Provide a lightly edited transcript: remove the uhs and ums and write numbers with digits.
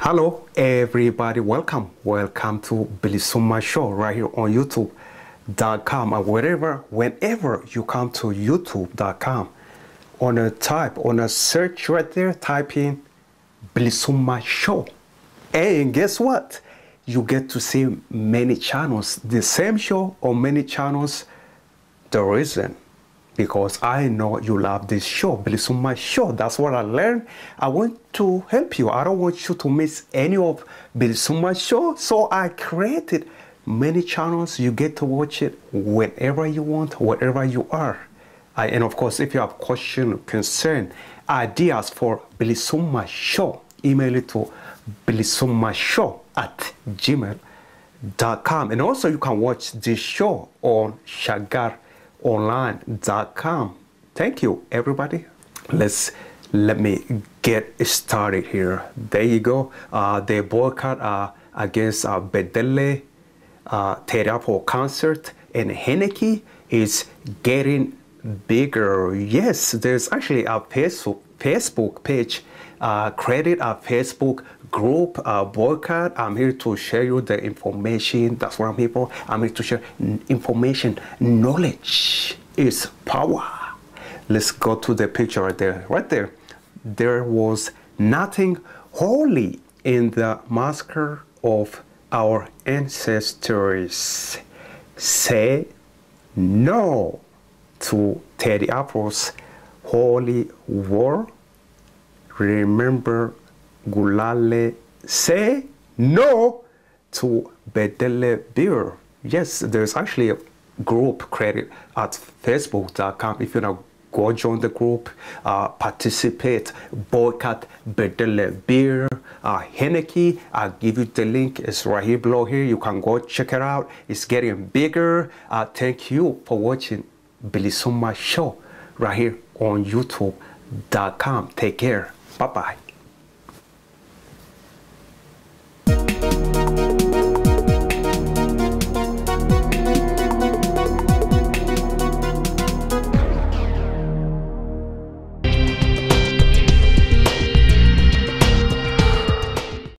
Hello everybody, welcome to Bilisuma Show right here on youtube.com, and whenever you come to youtube.com, on a search right there, type in Bilisuma Show, and guess what, you get to see many channels, the same show on many channels. The reason, because I know you love this show, Bilisuma Show. That's what I learned. I want to help you. I don't want you to miss any of Bilisuma Show. So I created many channels. You get to watch it whenever you want, wherever you are. And of course, if you have question, concern, ideas for Bilisuma Show, email it to bilisumashow@gmail.com. And also you can watch this show on shagaronline.com. Thank you, everybody. Let me get started here. There you go. The boycott against Bedele Terapo concert and Henneke is getting bigger. Yes, there's actually a Facebook page created a Facebook group boycott. I'm here to share you the information. That's what I'm here for. I'm here to share information. Knowledge is power. Let's go to the picture right there. Right there. There was nothing holy in the massacre of our ancestors. Say no to Teddy Afro's holy war. Remember Gulale. Say no to Bedele beer. Yes, there's actually a group created at facebook.com. If you want to go join the group, participate, boycott Bedele beer, Henneke. I'll give you the link. It's right here below here. You can go check it out. It's getting bigger. Thank you for watching Bilisuma Show right here on youtube.com. Take care. Bye-bye.